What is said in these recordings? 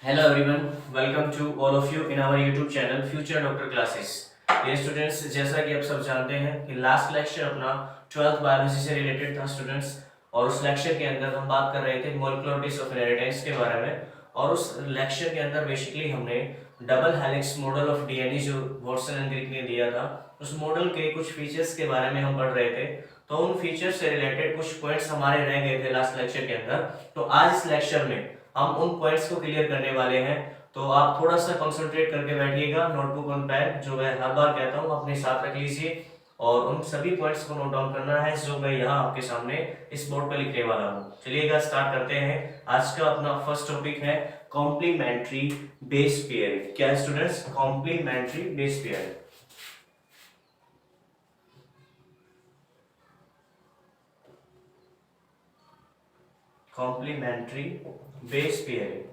Hello everyone, welcome to all of you in our YouTube channel Future Doctor Classes। ये students, जैसा कि आप सब जानते हैं कि लास्ट लेक्चर अपना 12th बायोलॉजी से रिलेटेड था स्टूडेंट्स, और उस लेक्चर के अंदर हम बात कर रहे थे मॉलिक्यूलर ऑफ इनहेरिटेंस के बारे में। और उस लेक्चर के अंदर बेसिकली हमने double helix model of DNA जो वॉटसन एंड क्रिक ने दिया था, उस मॉडल के कुछ फीचर्स के बारे में हम पढ़ रहे थे। तो उन फीचर्स से रिलेटेड कुछ पॉइंट्स हमारे रह गए थे लास्ट लेक्चर के अंदर। तो आज इस लेक्चर में हम उन पॉइंट्स को क्लियर करने वाले हैं। तो आप थोड़ा सा कंसंट्रेट करके बैठिएगा, नोटबुक और पेन जो मैं हर बार कहता हूँ अपने साथ रख लीजिए, और उन सभी पॉइंट्स को नोट डाउन करना है जो मैं यहाँ आपके सामने इस बोर्ड पर लिखने वाला हूँ। चलिएगा स्टार्ट करते हैं। आज का अपना फर्स्ट टॉपिक है कॉम्प्लीमेंट्री बेस पेयरिंग। क्या है students? Complementary base pairing. Complementary base pairing.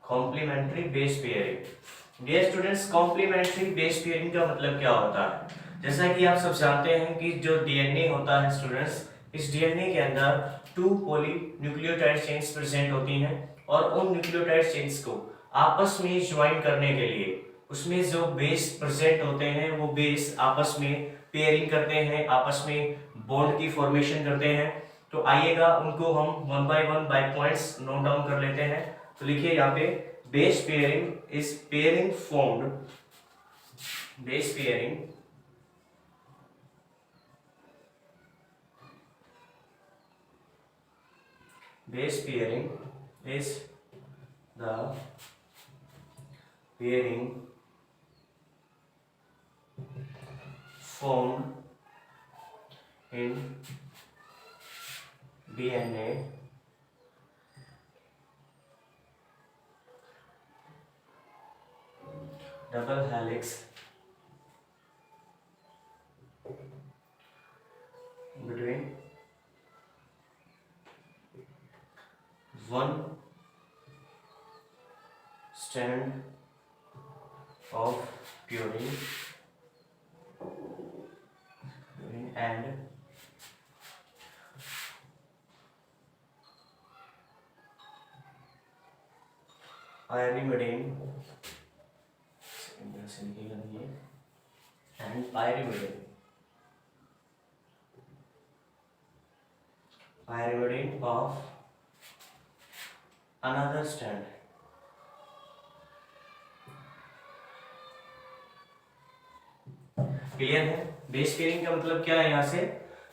Complementary base pairing. Dear students, complementary base pairing का मतलब क्या होता है? जैसा कि आप सब जानते हैं कि जो डीएनए होता है स्टूडेंट्स, इस डीएनए के अंदर 2 पॉलीन्यूक्लियोटाइड चेन्स प्रेजेंट होती हैं, और उन न्यूक्लियोटाइड चेन्स को आपस में ज्वाइन करने के लिए उसमें जो बेस प्रेजेंट होते हैं वो बेस आपस में पेयरिंग करते हैं, आपस में बॉन्ड की फॉर्मेशन करते हैं। तो आइएगा उनको हम one by one by points note down कर लेते हैं। तो लिखिए यहाँ पे, base pairing is pairing formed, base pairing base pairing is the pairing formed in DNA double helix between one strand of purine and pyrimidine and pyrimidine of another strand। Clear है? Base pairing का मतलब क्या है? यहाँ से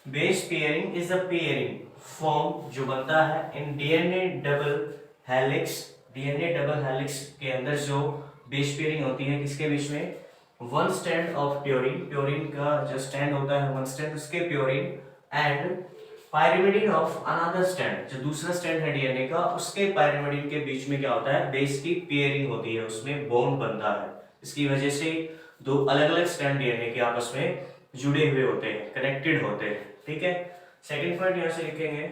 base pairing is a pairing form जो बनता है in DNA double helix. DNA double helix के अंदर जो बेस पेयरिंग होती है किसके बीच में? One strand of purine, purine का जो स्ट्रैंड होता है वन स्ट्रैंड, उसके purine and pyrimidine of another strand, जो दूसरा स्ट्रैंड है डीएनए का, उसके पायरिमिडिन के बीच में क्या होता है? बेस की पेयरिंग होती है, उसमें बॉन्ड बनता है। इसकी वजह से दो अलग अलग स्ट्रैंड डीएनए के आपस में जुड़े हुए होते हैं, कनेक्टेड होते हैं। ठीक है, सेकंड पॉइंट यहां से लिखेंगे,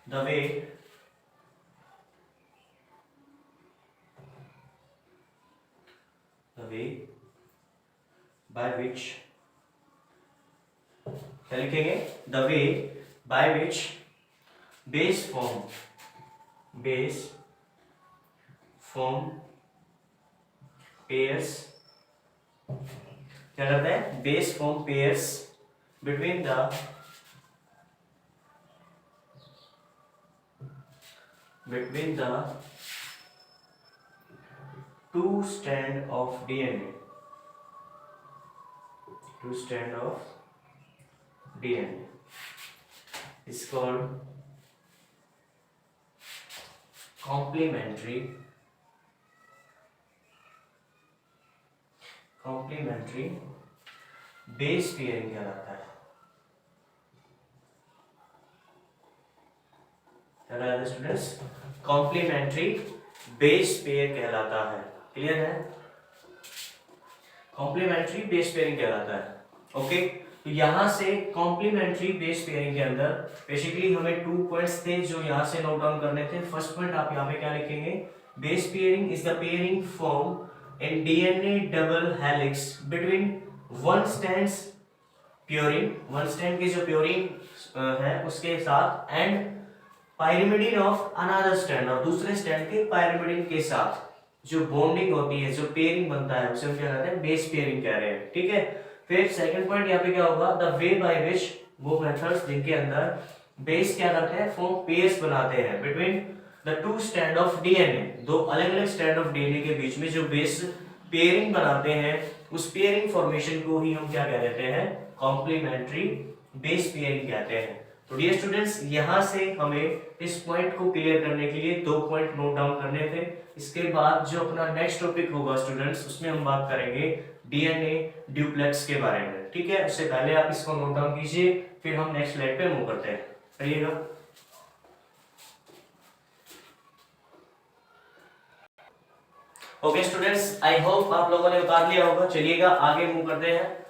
द वे बाय विच, क्या लिखेंगे? The way by which base form pairs, क्या करते हैं? Base form pairs between the two strand of DNA, is called complementary base pairing कहलाता है। स्टूडेंट्स, कॉम्प्लीमेंट्री बेस पेयर कहलाता है। क्लियर है? कॉम्प्लीमेंट्री बेस पेयरिंग कहलाता है। ओके, तो यहां से कॉम्प्लीमेंट्री बेस पेयरिंग के अंदर बेसिकली हमें 2 पॉइंट्स थे जो यहां से नोट डाउन करने थे। फर्स्ट पॉइंट आप यहां पे क्या लिखेंगे? Base pairing is the pairing form in DNA double helix between one strands purine, one strand की जो प्योरीन है उसके साथ, and pyrimidine of another strand, और दूसरे स्ट्रैंड के पाइरिमिडीन के साथ जो बॉन्डिंग होती है, जो पेयरिंग बनता है, उसे हम क्या कहते हैं, बेस पेयरिंग कह रहे हैं। ठीक है, फिर सेकंड पॉइंट यहाँ पे क्या होगा, द वे बाय विच, वो मेथड्स जिनके अंदर बेस क्या करते हैं, फॉर्म पेयर्स बनाते हैं between the two strand of DNA, दो अलग अलग स्ट्रैंड ऑफ डीएनए के बीच में जो बेस पेयरिंग बनाते हैं, उस पेयरिंग फॉर्मेशन को ही हम क्या कह देते हैं, कॉम्प्लीमेंट्री बेस पेयरिंग कहते हैं। तो डियर स्टूडेंट्स, यहां से हमें इस पॉइंट को क्लियर करने के लिए 2 पॉइंट नोट डाउन करने थे। इसके बाद जो अपना नेक्स्ट टॉपिक होगा स्टूडेंट्स, उसमें हम बात करेंगे डीएनए ड्यूप्लेक्स के बारे में। ठीक है, उससे पहले आप इसको नोट डाउन कीजिए, फिर हम नेक्स्ट स्लाइड पे मूव करते हैं। करिएगा। ओके स्टूडेंट्स, आई होप आप लोगों ने उतार लिया होगा। चलिएगा आगे मूव करते हैं।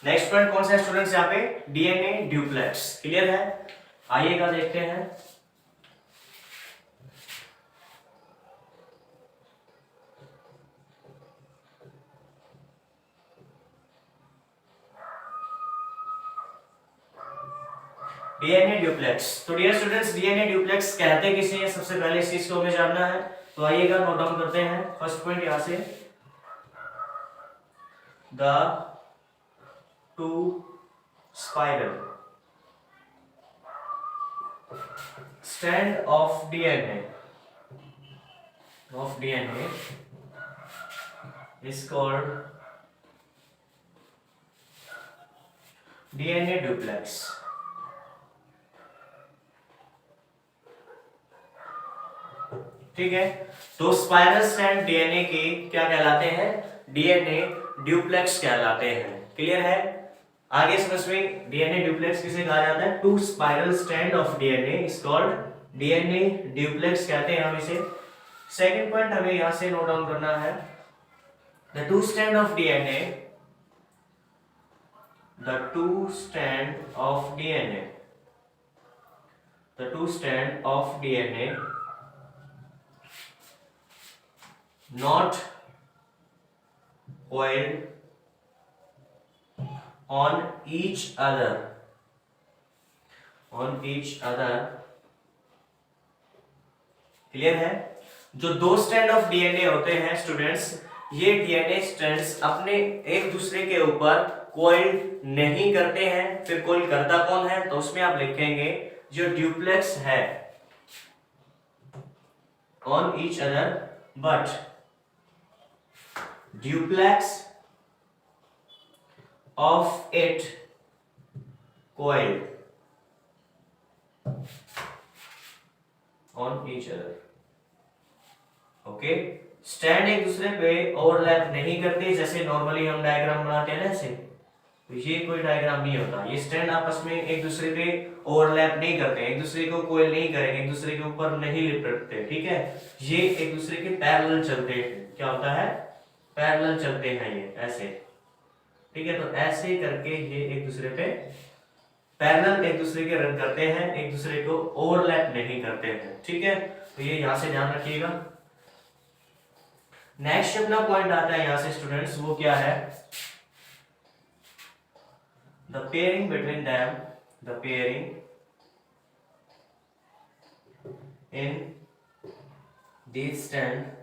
नेक्स्ट पॉइंट कौन सा है स्टूडेंट्स, यहाँ पे डीएनए ड्यूप्लेक्स। क्लियर है, आइएगा देखते हैं। DNA duplex. तो डियर स्टूडेंट्स, डीएनए ड्यूप्लेक्स कहते किसे हैं, सबसे पहले इस चीज को हमें जानना है। तो आइएगा नोट डाउन करते हैं। फर्स्ट पॉइंट यहां से, the two spiral strand of DNA is called DNA duplex. ठीक है, तो स्पाइरल स्ट्रैंड डीएनए के क्या कहलाते हैं, डीएनए ड्यूप्लेक्स कहलाते हैं। क्लियर है, आगे समझ में, डीएनए ड्यूप्लेक्स किसे कहा जाता है, two spiral strand of DNA is called DNA duplex कहते हैं हम इसे। सेकंड पॉइंट हमें यहां से नोट डाउन करना है, the two strand of DNA, the two strand of DNA, the two strand of DNA not coiled on each other clear है, जो दो स्ट्रैंड ऑफ डीएनए होते हैं स्टूडेंट्स, ये डीएनए स्ट्रैंड्स अपने एक दूसरे के ऊपर कोइल नहीं करते हैं। फिर कोइल करता कौन है, तो उसमें आप लिखेंगे जो ड्यूप्लेक्स है on each other, but duplex of it coiled on each other। Okay, stand एक दूसरे पे ओवरलैप नहीं करते, जैसे नॉर्मली हम डायग्राम बनाते हैं ना ऐसे, तो ये कोई डायग्राम नहीं होता। ये स्टैंड आपस में एक दूसरे पे ओवरलैप नहीं करते, एक दूसरे को कोयल नहीं करेंगे, एक दूसरे के ऊपर नहीं लिपटते। ठीक है, ये एक दूसरे के पैरेलल चलते हैं। क्या होता है, पैरेलल चलते हैं ये ऐसे। ठीक है, तो ऐसे करके ये एक दूसरे पे पैरेलल एक दूसरे के रन करते हैं, एक दूसरे को ओवरलैप नहीं करते हैं। ठीक है, तो ये यहां से ध्यान रखिएगा। नेक्स्ट अपना पॉइंट आता है यहां से स्टूडेंट्स, वो क्या है, the pairing between them, the pairing in this strand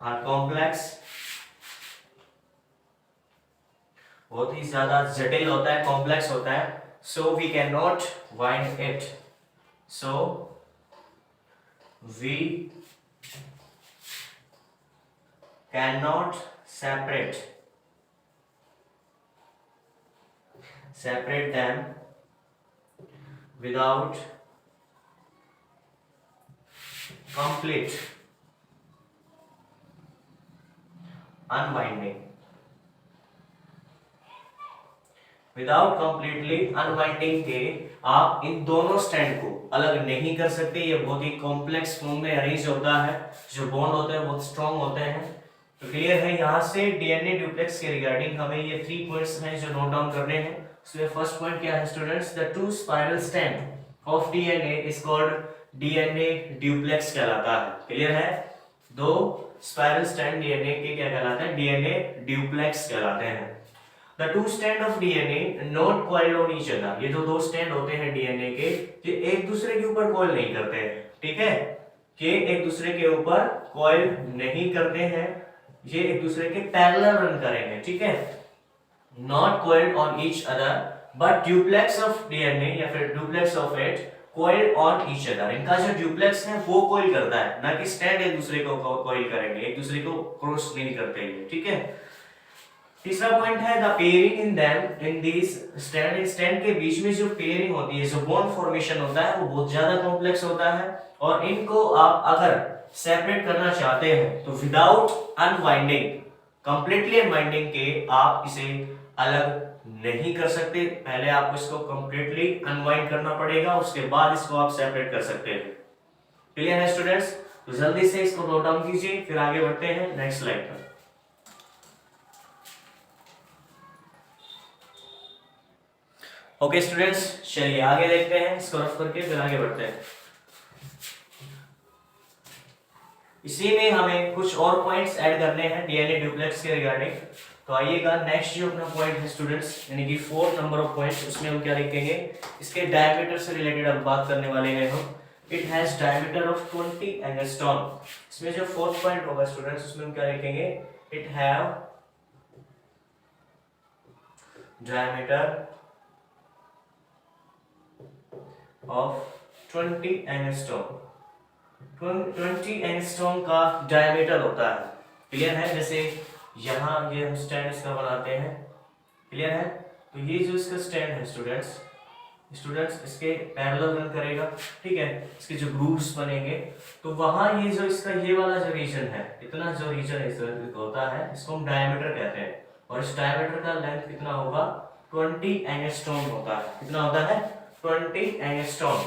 are complex, बहुत ही ज्यादा जटिल होता है, कॉम्प्लेक्स होता है। So we can not wind it, so we can not separate them without complete unwinding, without completely unwinding के आप इन दोनों स्ट्रैंड को अलग नहीं कर सकते। ये बहुत ही कॉम्प्लेक्स फॉर्म में अरेंज होता है, जो बॉन्ड होते हैं बहुत स्ट्रॉन्ग होते हैं, तो क्लियर है, यहाँ से डीएनए ड्यूप्लेक्स के रिगार्डिंग हमें ये 3 पॉइंट्स हैं जो नोट डाउन करने हैं। उसमें फर्स्ट पॉइंट क्या है students, the 2 spiral strand of DNA is called DNA duplex कहलाता है। क्लियर है, 2 स्पाइरल स्ट्रैंड डीएनए के क्या कहलाते हैं, डीएनए ड्यूप्लेक्स कहलाते हैं। The two strand of DNA not coiled on each other, ये जो 2 स्टैंड होते हैं डीएनए के, ये एक दूसरे के ऊपर कॉइल नहीं करते हैं। ठीक है, कि एक दूसरे के ऊपर कॉइल नहीं करते हैं, ये एक दूसरे के पैरेलल रन करेंगे। ठीक है, not coiled on each other but duplex of DNA या फिर duplex of it coiled on each other। इनका जो ड्यूप्लेक्स है वो कॉइल करता है, ना कि स्टैंड एक दूसरे को कॉइल करेंगे, एक दूसरे को क्रॉस नहीं करते हैं। ठीक है, तीसरा पॉइंट है the pairing in them in this stand के बीच में जो पेयरिंग होती है, जो बॉन्ड फॉर्मेशन होता है, वो बहुत ज्यादा कॉम्प्लेक्स होता है। और इनको आप अगर सेपरेट करना चाहते हैं तो विदाउट अनवाइंडिंग, कंप्लीटली अनवाइंडिंग के आप इसे अलग नहीं कर सकते। पहले आपको इसको कंप्लीटली अनवाइंड करना पड़ेगा, उसके बाद इसको आप सेपरेट कर सकते हैं। क्लियर है स्टूडेंट्स? तो जल्दी से इसको नोट डाउन कीजिए, फिर आगे बढ़ते हैं नेक्स्ट स्लाइड पर। ओके स्टूडेंट्स, चलिए आगे देखते हैं, इसको रफ करके फिर आगे बढ़ते हैं। इसी में हमें कुछ और पॉइंट्स ऐड करने हैं डीएनए ड्यूप्लेक्स के रिगार्डिंग। तो आइएगा, नेक्स्ट जो अपना पॉइंट है स्टूडेंट्स, यानी कि 4 नंबर ऑफ पॉइंट्स, उसमें हम क्या लिखेंगे, इसके डायमीटर से रिलेटेड अब बात करने वाले हैं हम। It has diameter of 20 angstrom. इसमें जो 4th पॉइंट होगा स्टूडेंट्स, उसमें हम क्या लिखेंगे, it have diameter of 20 angstrom. 20 angstrom का डायमीटर होता है। क्लियर है, जैसे यहाँ ये हम स्टैंड इसका बनाते हैं। क्लियर है, तो ये जो इसका स्टैंड है स्टूडेंट्स इसके पैरेलल रन करेगा। ठीक है, इसके जो ग्रूव्स बनेंगे, तो वहां ये जो इसका ये वाला जो रीजन है, इतना जो रीजन होता है, इसको हम डायमीटर कहते हैं। और इस डायमीटर का लेंथ कितना होगा, 20 एंगस्ट्रॉम होता है। कितना होता है, 20 एंगस्ट्रॉम।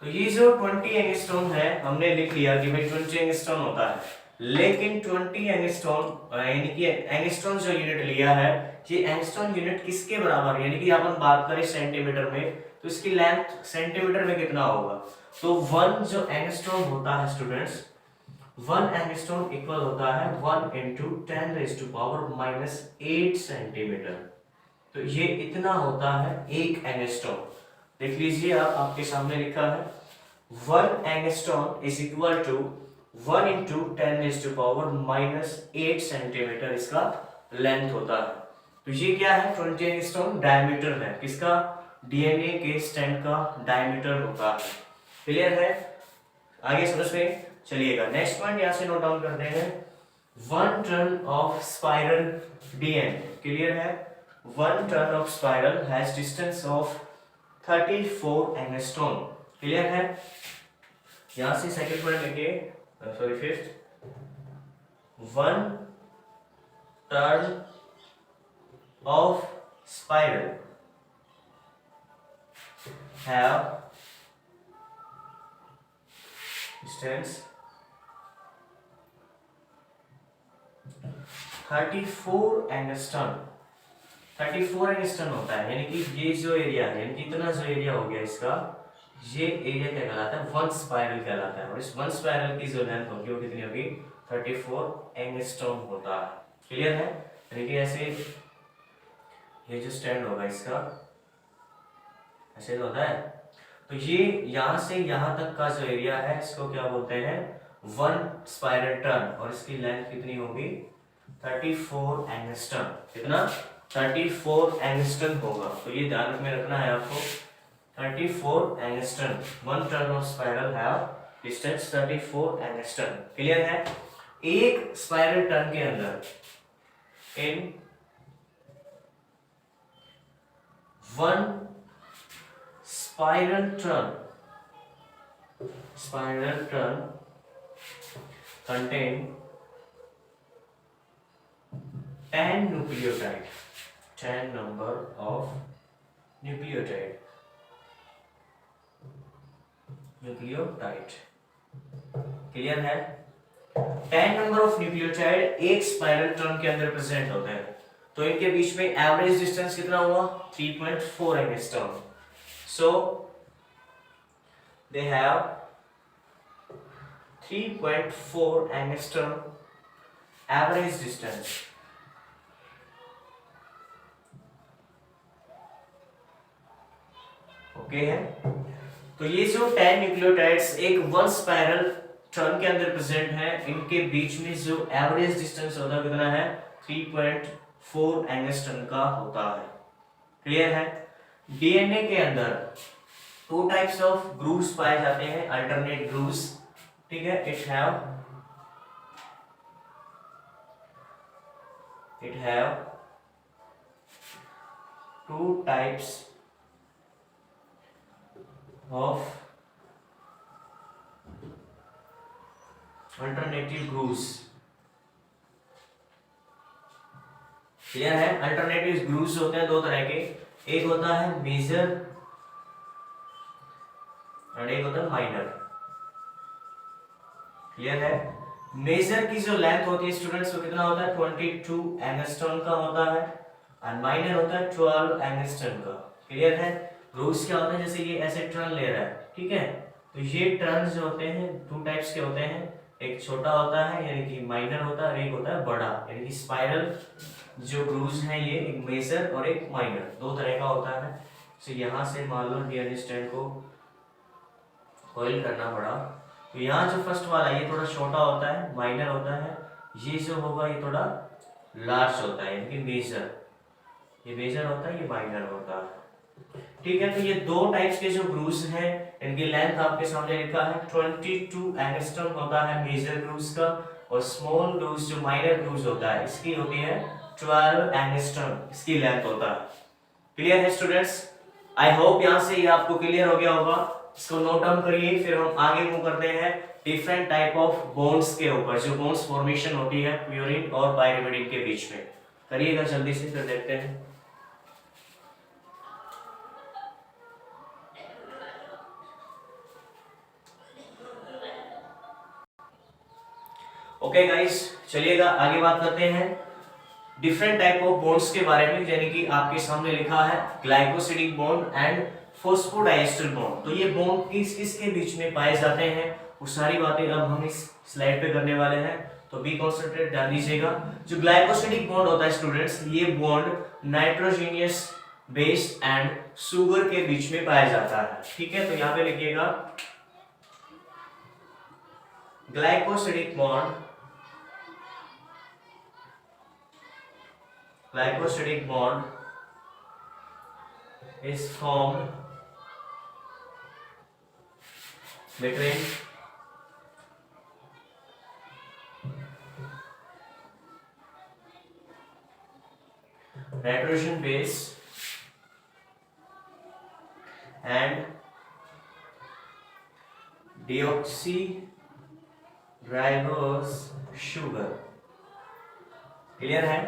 तो ये जो 20 एंगस्ट्रॉम है, हमने लिख लिया कि भाई 20 एंगस्ट्रॉम होता है, लेकिन 20 एंगस्ट्रॉम यानी कि एंगस्ट्रॉम जो यूनिट लिया है, ये एंगस्ट्रॉम यूनिट किसके बराबर, यानी कि अपन बात करें सेंटीमीटर में, तो इसकी लेंथ सेंटीमीटर में कितना होगा, तो 1 जो एंगस्ट्रॉम होता है स्टूडेंट्स, 1 एंगस्ट्रॉम इक्वल होता है 1 into 10⁻⁻8 सेंटीमीटर। तो ये इतना होता है 1 एंगस्ट्रॉम। देख लीजिए, आप आपके सामने लिखा है 1 angstrom is equal to 1 into 10⁻⁻8 centimetre इसका लेंथ होता है। तो ये क्या है, 20 एंगस्ट्रॉम डायमीटर है, किसका, डीएनए के स्ट्रैंड का डायमीटर होता है। क्लियर है, आगे समझ में चलिएगा। नेक्स्ट पॉइंट यहाँ से नोट डाउन करते हैं, 1 turn off spiral DNA. Clear है, 1 turn off spiral has distance of 34 angstrom. Clear है, यहां से सेकंड पॉइंट लेके sorry 5th, 1 turn off spiral have distance 34 angstrom. 34 angstrom होता है, यानी कि ये जो एरिया है, यानी कि इतना जो एरिया हो गया इसका, ये एरिया क्या कहलाता है, 1 स्पाइरल कहलाता है। और इस 1 स्पाइरल की जो लेंथ होगी वो कितनी होगी, 34 एंगस्ट्रॉम होता है। क्लियर है, यानी कि ऐसे ये जो स्टैंड होगा इसका ऐसे होता है, तो ये यहां से यहां तक का जो एरिया है, इसको क्या बोलते हैं, 1 स्पाइरल टर्न। और इसकी लेंथ कितनी होगी, 34 एंगस्ट्रॉम। कितना, 34 एंगस्ट्रॉम होगा। तो ये ध्यान में रखना है आपको, 34 angstrom. 1 turn off spiral have distance 34 angstrom. Clear है, एक स्पाइरल टर्न के अंदर, इन 1 spiral turn contain 10 nucleotide, 10 number of nucleotide। Clear है, 10 नंबर ऑफ न्यूक्लियोटाइड एक स्पाइरल टर्न के अंदर प्रेजेंट होते हैं, तो इनके बीच में एवरेज डिस्टेंस कितना हुआ 3.4 angstrom. So they have 3.4 angstrom average distance. Okay है, तो ये जो 10 न्यूक्लियोटाइड्स एक वन स्पाइरल टर्न के अंदर प्रेजेंट है, इनके बीच में जो एवरेज डिस्टेंस होता है कितना है 3.4 एंगस्ट्रॉम का होता है। क्लियर है। डीएनए के अंदर टू टाइप्स ऑफ ग्रूव्स पाए जाते हैं, अल्टरनेट ग्रूव्स। ठीक है, it have two types of alternative grooves. Clear है। अल्टरनेटिव ग्रूव्स होते हैं दो तरह के, एक होता है मेजर और एक होता है माइनर। क्लियर है। मेजर की जो लेंथ होती है स्टूडेंट्स वो कितना होता है 22 एंगस्ट्रॉम का होता है, और माइनर होता है 12 एंगस्ट्रॉम का। क्लियर है। ग्रूव्स क्या होता है, जैसे ये ऐसे टर्न ले रहा है, ठीक है, तो ये टर्न जो होते हैं टू टाइप्स के होते हैं, एक छोटा होता है यानी कि माइनर होता है, और एक होता है बड़ा यानी कि स्पाइरल जो ग्रूव्स हैं ये एक मेजर और एक माइनर दो तरह का होता है। तो यहाँ से मान लो डीएनए स्ट्रैंड को कॉइल करना पड़ा, तो यहाँ जो फर्स्ट वाला ये थोड़ा छोटा होता है माइनर होता है, ये जो होगा ये थोड़ा लार्ज होता है यानी कि मेजर, ये मेजर होता है ये माइनर होता है। ठीक है, तो ये दो टाइप्स के जो ग्रूव्स हैं इनकी लेंथ आपके सामने लिखा है 22 एंगस्ट्रॉम होता है मेजर ग्रूव्स का, और स्मॉल ग्रूव्स जो माइनर ग्रूव्स होता है इसकी होती है 12 एंगस्ट्रॉम इसकी लेंथ होता है। क्लियर है स्टूडेंट्स। आई होप यहाँ से ये आपको क्लियर हो गया होगा। इसको नोट डाउन करिए, फिर हम आगे मूव करते हैं डिफरेंट टाइप ऑफ बॉन्ड्स के ऊपर, जो बॉन्ड्स फॉर्मेशन होती है प्यूरिन और पाइरिमिडिन के बीच में। करिएगा जल्दी से, फिर देखते हैं। ओके गाइस, चलिएगा आगे बात करते हैं डिफरेंट टाइप ऑफ बॉन्ड्स के बारे में, यानी कि आपके सामने लिखा है glycosidic bond and phosphodiester bond. तो ये बॉन्ड किस किस के बीच में पाए जाते हैं वो सारी बातें अब हम इस स्लाइड पे करने वाले हैं, तो बी कॉन्सेंट्रेट ध्यान दीजिएगा। जो ग्लाइकोसिडिक बॉन्ड होता है स्टूडेंट्स, ये bond nitrogenous base and sugar के बीच में पाया जाता है। ठीक है, तो यहाँ पे लिखिएगा glycosidic bond, glycosidic bond is formed between nitrogen base and deoxyribose sugar। Clear है।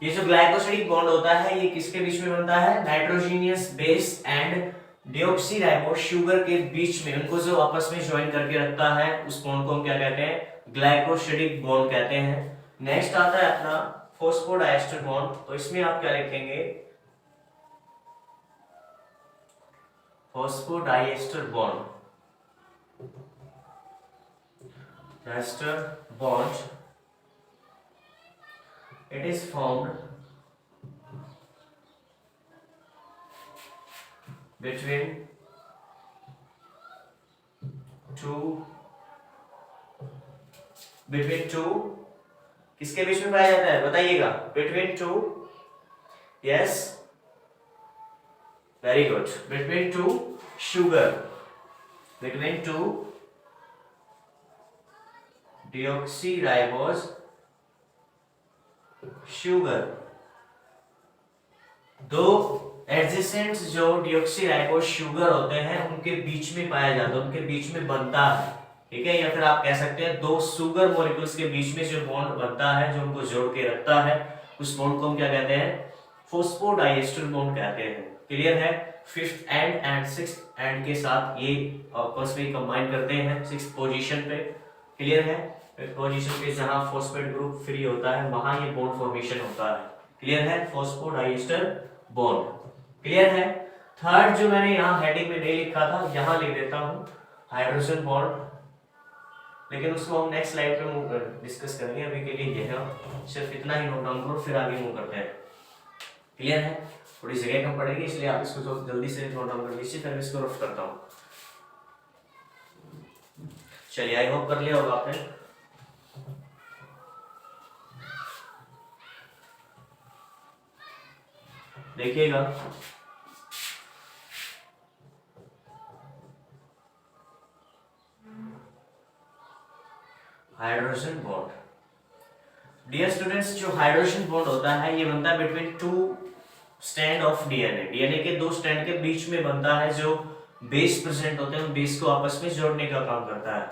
ये जो ग्लाइकोसिडिक बॉन्ड होता है ये किसके बीच में बनता है, नाइट्रोजीनियस बेस एंड डिऑक्सीराइबोस शुगर के बीच में, उनको जो आपस में ज्वाइन करके रखता है उस बॉन्ड को हम क्या कहते हैं, ग्लाइकोसिडिक बॉन्ड कहते हैं। नेक्स्ट आता है अपना फॉस्फोडाइएस्टर बॉन्ड, तो इसमें आप क्या लिखेंगे, phosphodiester bond, diester bond, it is formed between two किसके बीच में पाया जाता है बताइएगा, between two, yes, very good, between two sugar, between two deoxyribose sugar. दो एडजेसेंट जो डिऑक्सीराइबोस शुगर होते हैं उनके बीच में पाया जाता है, उनके बीच में बनता है। ठीक है, या फिर आप कह सकते हैं दो शुगर मॉलिक्यूल्स के बीच में जो बॉन्ड बनता है, जो उनको जोड़ के रखता है, उस बॉन्ड को हम क्या कहते हैं, फॉस्फोडाइएस्टर बॉन्ड कहते हैं। क्लियर है। फिफ्थ एंड सिक्स्थ एंड के साथ ये आपस में कंबाइन करते हैं सिक्स्थ पोजीशन पे। क्लियर है। पोजीशन पे जहां फॉस्फेट ग्रुप फ्री होता है वहां ये बॉन्ड फॉर्मेशन होता है। क्लियर है? Phosphodiester bond. क्लियर है? थर्ड जो मैंने यहाँ हेडिंग में नहीं लिखा था यहाँ लिख देता हूँ, हाइड्रोजन बॉन्ड, लेकिन उसको हम नेक्स्ट स्लाइड पे डिस्कस करेंगे। अभी के लिए ये है, सिर्फ इतना ही नोट डाउन करो, फिर आगे मूव करते हैं। क्लियर है? थोड़ी जगह कम पड़ेगी इसलिए आप इसको जल्दी से नोट डाउन कर लीजिए, फिर इसको रफ करता हूँ। चलिए, आई होप कर लिया होगा आपने। देखिएगा, हाइड्रोजन बॉन्ड। डियर स्टूडेंट्स, जो हाइड्रोजन बॉन्ड होता है ये बनता है between two stand of DNA. DNA के दो स्टैंड के बीच में बनता है, जो बेस प्रेजेंट होते हैं उन बेस को आपस में जोड़ने का काम करता है।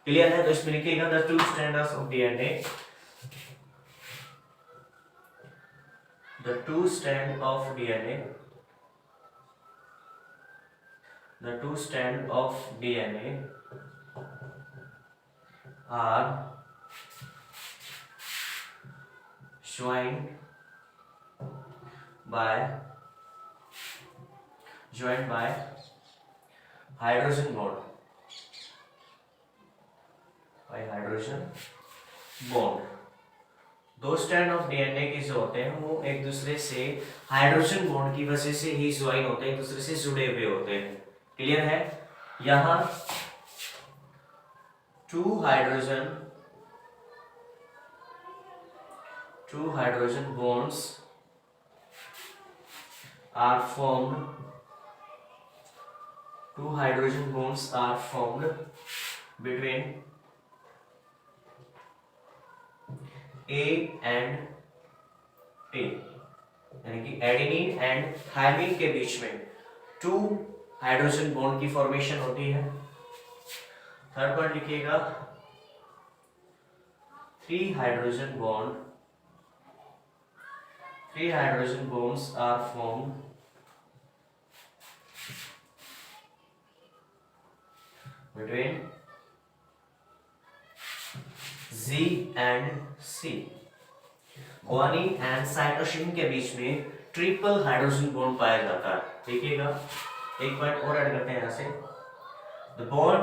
क्लियर है? तो इसमें लिखिएगा the two strands of DNA, the two strand of DNA, the two strand of DNA are joined by hydrogen bond, by hydrogen bond। दो स्ट्रैंड ऑफ डीएनए के जो होते हैं वो एक दूसरे से हाइड्रोजन बॉन्ड की वजह से ही ज्वाइन होते हैं, एक दूसरे से जुड़े हुए होते हैं। क्लियर है? यहां two hydrogen bonds are formed between A and T, यानी कि एडेनिन एंड थायमिन के बीच में टू हाइड्रोजन बॉन्ड की फॉर्मेशन होती है। थर्ड पॉइंट लिखिएगा, three hydrogen bonds are formed between Z and C। Guanine and cytosine के बीच में ट्रिपल हाइड्रोजन बॉन्ड पाया जाता है। देखिएगा, एक पॉइंट और ऐड करते हैं यहां से, the bond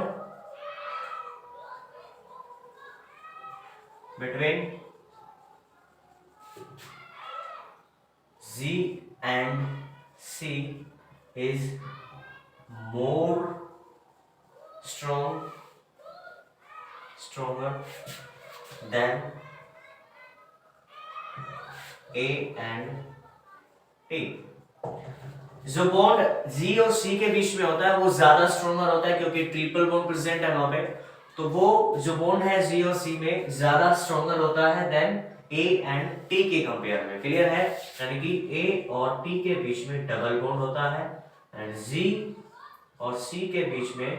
between Z and C is more stronger than A and T। जो बॉन्ड G और C के बीच में होता है वो ज्यादा स्ट्रॉन्गर होता है क्योंकि ट्रिपल बॉन्ड प्रेजेंट है वहां पे, तो वो जो बॉन्ड है G और C में ज्यादा स्ट्रॉन्गर होता है देन A एंड T के कंपेयर में। क्लियर है? यानी कि A और T के बीच में डबल बॉन्ड होता है एंड G और C के बीच में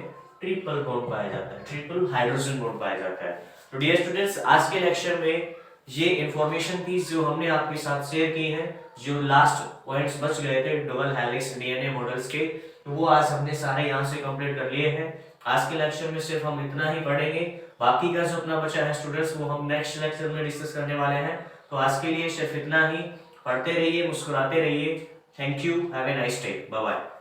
ट्रिपल बॉन्ड पाया जाता है, ट्रिपल हाइड्रोजन बॉन्ड पाया जाता है। तो डियर स्टूडेंट्स, आज के लेक्चर में ये इंफॉर्मेशन थी जो हमने आपके साथ शेयर की है। जो लास्ट पॉइंट्स बच गए थे डबल हेलिक्स डीएनए मॉडल्स के, तो वो आज हमने सारे यहाँ से कंप्लीट कर लिए हैं। आज के लेक्चर में सिर्फ हम इतना ही पढ़ेंगे, बाकी का जो अपना बचा है स्टूडेंट्स वो हम नेक्स्ट लेक्चर में डिस्कस करने वाले हैं। तो आज के लिए सिर्फ इतना ही, पढ़ते रहिए, मुस्कुराते रहिए। Thank you, have a nice day, bye bye.